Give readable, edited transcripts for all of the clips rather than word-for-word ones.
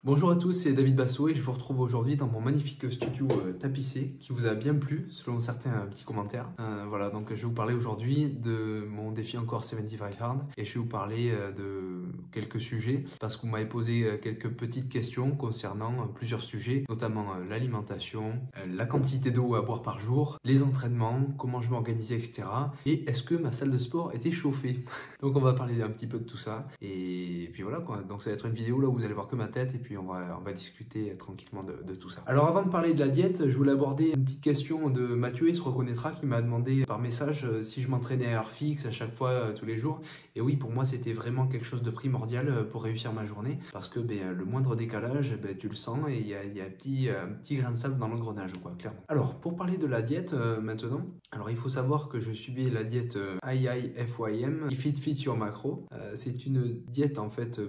Bonjour à tous, c'est David Basso et je vous retrouve aujourd'hui dans mon magnifique studio tapissé qui vous a bien plu selon certains petits commentaires. Voilà, donc je vais vous parler aujourd'hui de mon défi encore 75 Hard et je vais vous parler de quelques sujets parce que vous m'avez posé quelques petites questions concernant plusieurs sujets, notamment l'alimentation, la quantité d'eau à boire par jour, les entraînements, comment je m'organisais, etc. Et est-ce que ma salle de sport était chauffée? Donc on va parler un petit peu de tout ça et puis voilà quoi. Donc ça va être une vidéo là où vous allez voir que ma tête et puis on va discuter tranquillement de tout ça. Alors avant de parler de la diète, je voulais aborder une petite question de Mathieu, il se reconnaîtra, qui m'a demandé par message si je m'entraînais à heure fixe à chaque fois, tous les jours. Et oui, pour moi c'était vraiment quelque chose de primordial pour réussir ma journée, parce que le moindre décalage, tu le sens et il y a un petit grain de sable dans l'engrenage, quoi, clairement. Alors pour parler de la diète maintenant, alors il faut savoir que je suivais la diète IIFYM, Fit Your Macro. C'est une diète en fait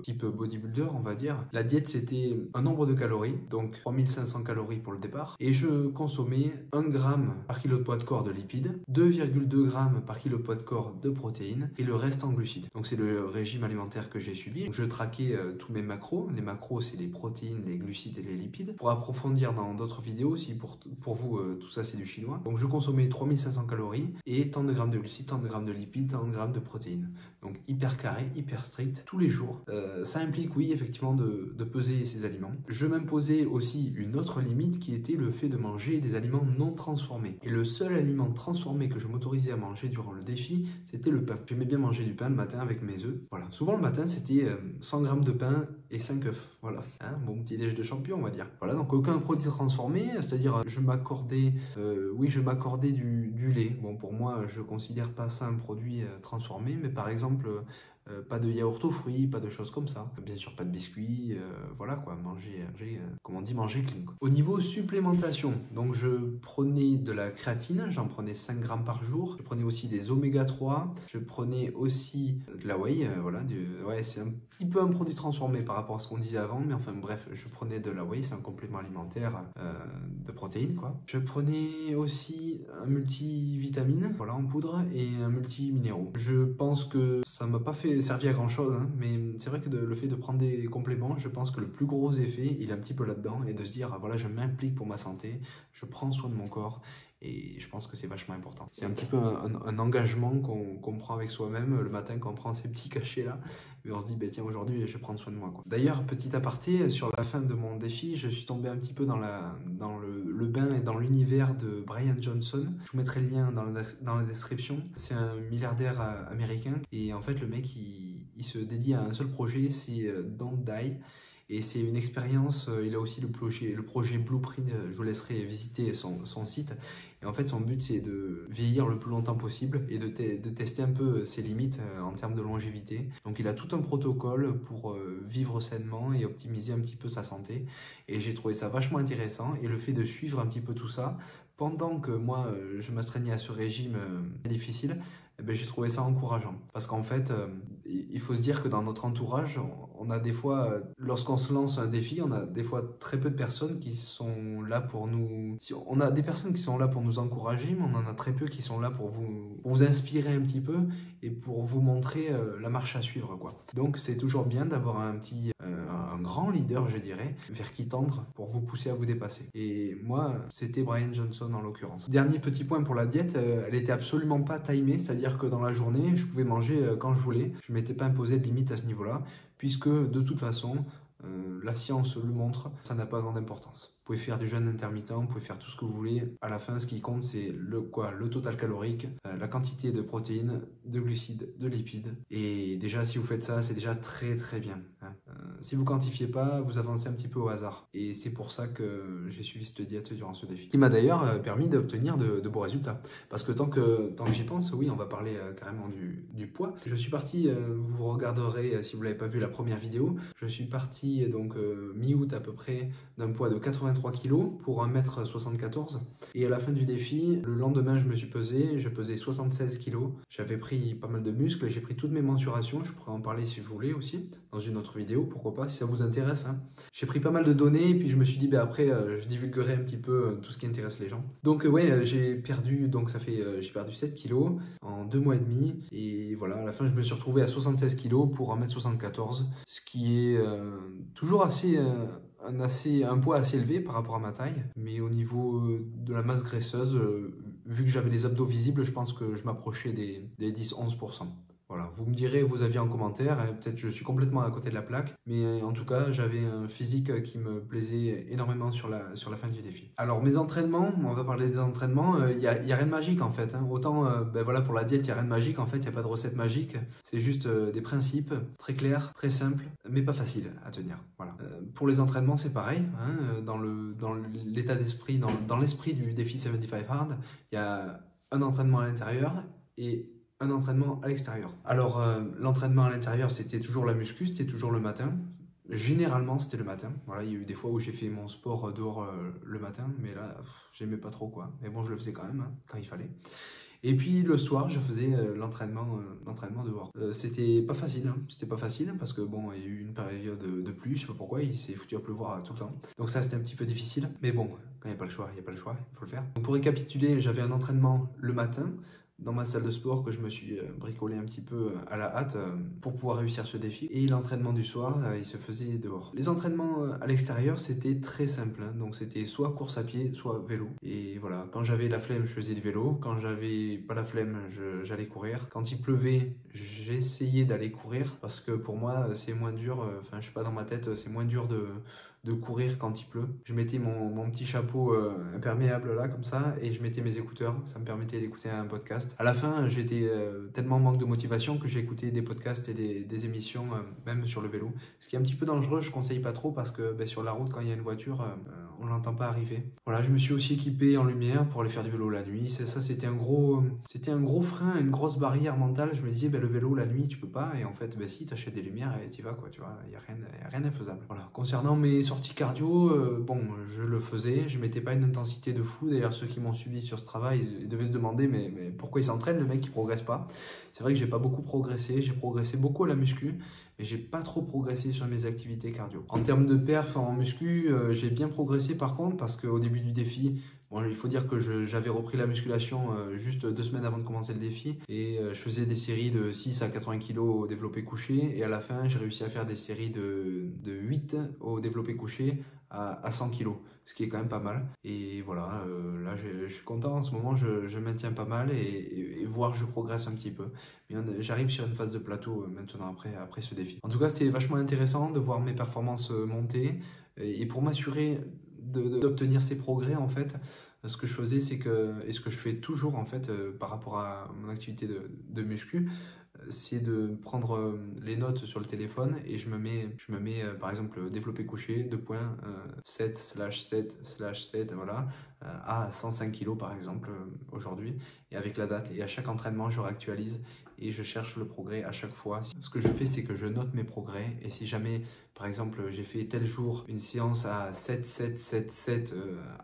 type bodybuilder, on va dire. La diète, c'était un nombre de calories, donc 3500 calories pour le départ, et je consommais 1 g par kilo de poids de corps de lipides, 2,2 g par kilo de poids de corps de protéines, et le reste en glucides. Donc c'est le régime alimentaire que j'ai suivi. Donc, je traquais tous mes macros. Les macros, c'est les protéines, les glucides et les lipides. Pour approfondir dans d'autres vidéos, si pour vous, tout ça c'est du chinois. Donc je consommais 3500 calories, et tant de grammes de glucides, tant de grammes de lipides, tant de grammes de protéines. Donc hyper carré, hyper strict, tous les jours. Ça implique, oui, effectivement, de peser ces aliments. Je m'imposais aussi une autre limite qui était le fait de manger des aliments non transformés. Et le seul aliment transformé que je m'autorisais à manger durant le défi, c'était le pain. J'aimais bien manger du pain le matin avec mes œufs. Voilà. Souvent le matin, c'était 100 g de pain et 5 œufs. Voilà. Bon petit déj de champion, on va dire. Voilà, donc aucun produit transformé, c'est-à-dire je m'accordais du lait. Bon, pour moi, je considère pas ça un produit transformé, mais par exemple, pas de yaourt aux fruits, pas de choses comme ça. Bien sûr, pas de biscuits, voilà quoi, manger clean, quoi. Au niveau supplémentation, donc je prenais de la créatine, j'en prenais 5 g par jour. Je prenais aussi des oméga 3, je prenais aussi de la whey, voilà, c'est un petit peu un produit transformé par rapport à ce qu'on disait avant, mais enfin bref, je prenais de la whey, c'est un complément alimentaire de protéines, quoi. Je prenais aussi un multivitamine, voilà, en poudre, et un multiminéraux. Je pense que ça m'a pas fait servi à grand chose, hein, mais c'est vrai que le fait de prendre des compléments, je pense que le plus gros effet, il est un petit peu là-dedans, et de se dire, voilà, je m'implique pour ma santé, je prends soin de mon corps, et je pense que c'est vachement important. C'est un petit peu un engagement qu'on prend avec soi-même le matin quand on prend ces petits cachets-là, et on se dit, tiens, aujourd'hui, je vais prendre soin de moi, quoi. D'ailleurs, petit aparté, sur la fin de mon défi, je suis tombé un petit peu dans le bain et dans l'univers de Brian Johnson. Je vous mettrai le lien dans la description. C'est un milliardaire américain, et en fait, le mec, il se dédie à un seul projet, c'est Don't Die. Et c'est une expérience, il a aussi le projet Blueprint, je vous laisserai visiter son site. Et en fait, son but, c'est de vieillir le plus longtemps possible et de tester un peu ses limites en termes de longévité. Donc, il a tout un protocole pour vivre sainement et optimiser un petit peu sa santé. Et j'ai trouvé ça vachement intéressant. Et le fait de suivre un petit peu tout ça, pendant que moi, je m'astreignais à ce régime difficile, j'ai trouvé ça encourageant. Parce qu'en fait, il faut se dire que dans notre entourage, on a des fois, lorsqu'on se lance un défi, on a des fois très peu de personnes qui sont là pour nous... On a des personnes qui sont là pour nous encourager, mais on en a très peu qui sont là pour vous inspirer un petit peu et pour vous montrer la marche à suivre, quoi. Donc c'est toujours bien d'avoir un grand leader, je dirais, vers qui tendre pour vous pousser à vous dépasser. Et moi, c'était Brian Johnson en l'occurrence. Dernier petit point pour la diète, elle était absolument pas timée, c'est-à-dire que dans la journée, je pouvais manger quand je voulais. Je ne m'étais pas imposé de limite à ce niveau-là, puisque de toute façon, la science le montre, ça n'a pas grande importance. Vous pouvez faire du jeûne intermittent, vous pouvez faire tout ce que vous voulez. À la fin, ce qui compte, c'est le total calorique, la quantité de protéines, de glucides, de lipides. Et déjà, si vous faites ça, c'est déjà très très bien, hein. Si vous quantifiez pas, vous avancez un petit peu au hasard. Et c'est pour ça que j'ai suivi cette diète durant ce défi, qui m'a d'ailleurs permis d'obtenir de beaux résultats. Parce que tant que j'y pense, oui, on va parler carrément du poids. Je suis parti, vous regarderez si vous l'avez pas vu la première vidéo, je suis parti donc mi-août à peu près d'un poids de 83 kg pour 1m74. Et à la fin du défi, le lendemain, je me suis pesé, je pesais 76 kg. J'avais pris pas mal de muscles, j'ai pris toutes mes mensurations, je pourrais en parler si vous voulez aussi, dans une autre vidéo, pourquoi pourquoi pas, si ça vous intéresse. Hein. J'ai pris pas mal de données et puis je me suis dit, après, je divulguerai un petit peu tout ce qui intéresse les gens. Donc ouais, j'ai perdu 7 kilos en 2 mois et demi. Et voilà, à la fin, je me suis retrouvé à 76 kilos pour 1m74, ce qui est toujours un poids assez élevé par rapport à ma taille. Mais au niveau de la masse graisseuse, vu que j'avais les abdos visibles, je pense que je m'approchais des 10-11%. Voilà, vous me direz vos avis en commentaire, peut-être je suis complètement à côté de la plaque, mais en tout cas j'avais un physique qui me plaisait énormément sur la fin du défi. Alors mes entraînements, on va parler des entraînements, il y a rien de magique en fait, hein. Autant voilà, pour la diète il n'y a rien de magique en fait, il n'y a pas de recette magique, c'est juste des principes très clairs, très simples, mais pas faciles à tenir. Voilà. Pour les entraînements c'est pareil, hein, dans l'état d'esprit, dans l'esprit du défi 75 Hard, il y a un entraînement à l'intérieur et un entraînement à l'extérieur. Alors l'entraînement à l'intérieur c'était toujours la muscu, c'était toujours le matin. Généralement c'était le matin. Voilà, il y a eu des fois où j'ai fait mon sport dehors le matin, mais là j'aimais pas trop quoi. Mais bon, je le faisais quand même hein, quand il fallait. Et puis le soir, je faisais l'entraînement dehors. C'était pas facile, hein. C'était pas facile parce que bon, il y a eu une période de pluie, je sais pas pourquoi, il s'est foutu à pleuvoir tout le temps. Donc ça c'était un petit peu difficile. Mais bon, quand il n'y a pas le choix, il n'y a pas le choix, il faut le faire. Donc pour récapituler, j'avais un entraînement le matin dans ma salle de sport que je me suis bricolé un petit peu à la hâte pour pouvoir réussir ce défi. Et l'entraînement du soir, il se faisait dehors. Les entraînements à l'extérieur, c'était très simple. Hein. Donc c'était soit course à pied, soit vélo. Et voilà, quand j'avais la flemme, je faisais du vélo. Quand j'avais pas la flemme, j'allais courir. Quand il pleuvait, j'essayais d'aller courir parce que pour moi, c'est moins dur. Enfin, je sais pas, dans ma tête, c'est moins dur de courir quand il pleut. Je mettais mon petit chapeau imperméable là comme ça et je mettais mes écouteurs, ça me permettait d'écouter un podcast. À la fin j'étais tellement en manque de motivation que j'ai écouté des podcasts et des émissions même sur le vélo, ce qui est un petit peu dangereux, je conseille pas trop parce que sur la route quand il y a une voiture on l'entend pas arriver. Voilà, je me suis aussi équipé en lumière pour aller faire du vélo la nuit. Ça c'était un gros frein, une grosse barrière mentale. Je me disais le vélo la nuit tu peux pas et en fait si, t'achètes des lumières et t'y vas quoi, tu vois, il y a rien d'infaisable. Voilà, concernant mes sorties cardio, je le faisais, je mettais pas une intensité de fou. D'ailleurs ceux qui m'ont suivi sur ce travail ils devaient se demander mais pourquoi il s'entraîne le mec qui progresse pas. C'est vrai que j'ai pas beaucoup progressé, j'ai progressé beaucoup à la muscu mais j'ai pas trop progressé sur mes activités cardio. En termes de perf en muscu, j'ai bien progressé par contre parce qu'au début du défi, bon, il faut dire que j'avais repris la musculation juste 2 semaines avant de commencer le défi et je faisais des séries de 6 à 80 kg au développé couché et à la fin j'ai réussi à faire des séries de 8 au développé couché à 100 kg, ce qui est quand même pas mal. Et voilà, là je suis content en ce moment, je maintiens pas mal et voire je progresse un petit peu. Mais j'arrive sur une phase de plateau maintenant après ce défi. En tout cas, c'était vachement intéressant de voir mes performances monter et pour m'assurer d'obtenir ces progrès en fait. Ce que je faisais, c'est que, et ce que je fais toujours en fait par rapport à mon activité de muscu, c'est de prendre les notes sur le téléphone et je me mets par exemple développé couché 7/7/7/7 voilà à 105 kg par exemple aujourd'hui et avec la date et à chaque entraînement je réactualise et je cherche le progrès à chaque fois. Ce que je fais c'est que je note mes progrès et si jamais par exemple j'ai fait tel jour une séance à 7/7/7/7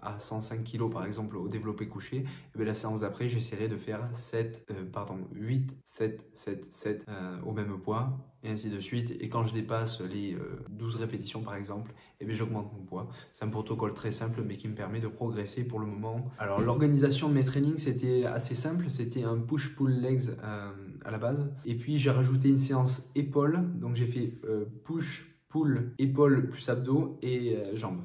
à 105 kg par exemple au développé couché, et bien la séance d'après j'essaierai de faire 8/7/7/7 au même poids et ainsi de suite. Et quand je dépasse les 12 répétitions par exemple, et bien j'augmente mon poids. C'est un protocole très simple mais qui me permet de progresser pour le moment. Alors l'organisation de mes trainings c'était assez simple, c'était un push-pull legs à la base et puis j'ai rajouté une séance épaules, donc j'ai fait push, pull, épaules plus abdos et jambes.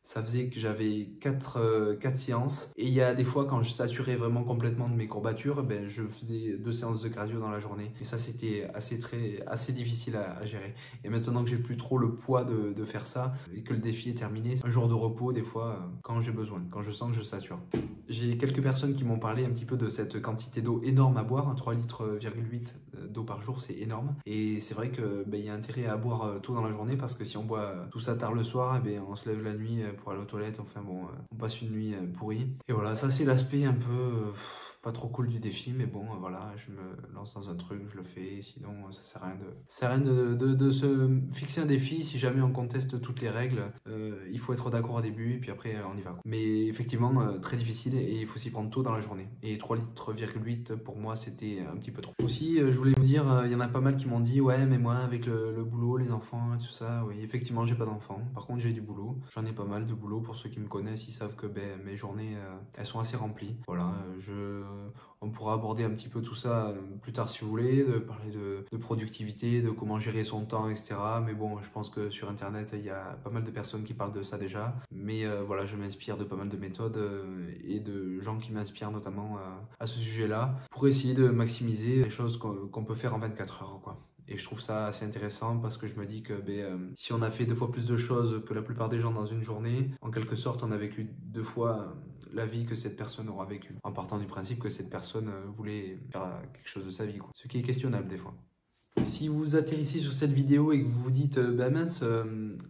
Ça faisait que j'avais 4 séances et il y a des fois quand je saturais vraiment complètement de mes courbatures, je faisais 2 séances de cardio dans la journée et ça c'était assez difficile à gérer. Et maintenant que j'ai plus trop le poids de faire ça et que le défi est terminé, un jour de repos des fois quand j'ai besoin, quand je sens que je sature. J'ai quelques personnes qui m'ont parlé un petit peu de cette quantité d'eau énorme à boire, 3,8 litres d'eau par jour, c'est énorme. Et c'est vrai que il y a intérêt à boire tôt dans la journée parce que si on boit tout ça tard le soir, on se lève la nuit pour aller aux toilettes, enfin bon, on passe une nuit pourrie. Et voilà, ça c'est l'aspect un peu pas trop cool du défi, mais bon, voilà, je me lance dans un truc, je le fais, sinon ça sert à rien de se fixer un défi. Si jamais on conteste toutes les règles, il faut être d'accord au début et puis après on y va, quoi. Mais effectivement, très difficile et il faut s'y prendre tôt dans la journée. Et 3,8 litres pour moi, c'était un petit peu trop. Aussi, je voulais vous dire, il y en a pas mal qui m'ont dit, ouais, mais moi, avec le boulot, les enfants et tout ça, oui, effectivement, j'ai pas d'enfants. Par contre, j'ai du boulot. J'en ai pas mal de boulot. Pour ceux qui me connaissent, ils savent que mes journées, elles sont assez remplies. Voilà, on pourra aborder un petit peu tout ça plus tard si vous voulez, de parler de productivité, de comment gérer son temps, etc. Mais bon, je pense que sur Internet, il y a pas mal de personnes qui parlent de ça déjà. Mais voilà, je m'inspire de pas mal de méthodes et de gens qui m'inspirent notamment à ce sujet-là pour essayer de maximiser les choses qu'on peut faire en 24 heures, quoi. Et je trouve ça assez intéressant parce que je me dis que si on a fait 2 fois plus de choses que la plupart des gens dans une journée, en quelque sorte, on a vécu 2 fois la vie que cette personne aura vécue, en partant du principe que cette personne voulait faire quelque chose de sa vie, quoi. Ce qui est questionnable des fois. Si vous atterrissez sur cette vidéo et que vous vous dites bah mince,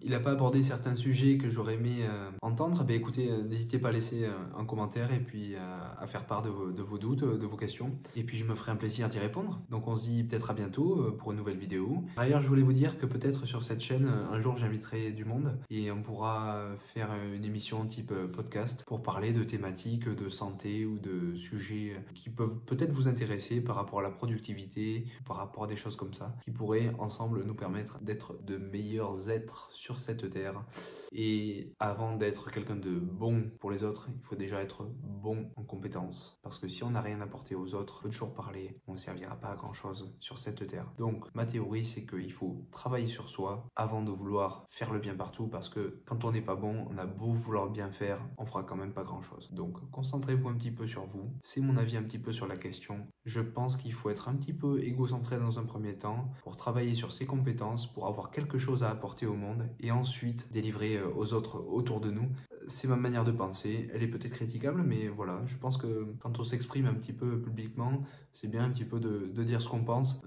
il n'a pas abordé certains sujets que j'aurais aimé entendre, bah écoutez, n'hésitez pas à laisser un commentaire et puis à faire part de vos doutes, de vos questions. Et puis je me ferai un plaisir d'y répondre. Donc on se dit peut-être à bientôt pour une nouvelle vidéo. Par ailleurs, je voulais vous dire que peut-être sur cette chaîne, un jour j'inviterai du monde et on pourra faire une émission type podcast pour parler de thématiques de santé ou de sujets qui peuvent peut-être vous intéresser par rapport à la productivité, par rapport à des choses comme ça, qui pourraient ensemble nous permettre d'être de meilleurs êtres sur cette terre. Et avant d'être quelqu'un de bon pour les autres, il faut déjà être bon en compétences. Parce que si on n'a rien apporté aux autres, peu de jours parler, on ne servira pas à grand chose sur cette terre. Donc ma théorie, c'est qu'il faut travailler sur soi avant de vouloir faire le bien partout, parce que quand on n'est pas bon, on a beau vouloir bien faire, on fera quand même pas grand chose. Donc concentrez-vous un petit peu sur vous. C'est mon avis un petit peu sur la question. Je pense qu'il faut être un petit peu égocentré dans un premier temps pour travailler sur ses compétences, pour avoir quelque chose à apporter au monde et ensuite délivrer aux autres autour de nous. C'est ma manière de penser, elle est peut-être critiquable, mais voilà, je pense que quand on s'exprime un petit peu publiquement, c'est bien un petit peu de dire ce qu'on pense,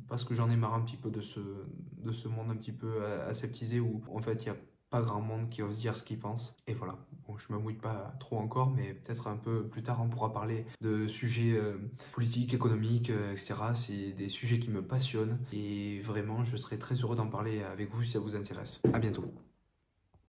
parce que j'en ai marre un petit peu de ce monde un petit peu aseptisé où en fait il y a pas grand monde qui ose dire ce qu'il pense. Et voilà, bon, je me mouille pas trop encore, mais peut-être un peu plus tard on pourra parler de sujets politiques, économiques, etc. C'est des sujets qui me passionnent et vraiment je serai très heureux d'en parler avec vous si ça vous intéresse. À bientôt.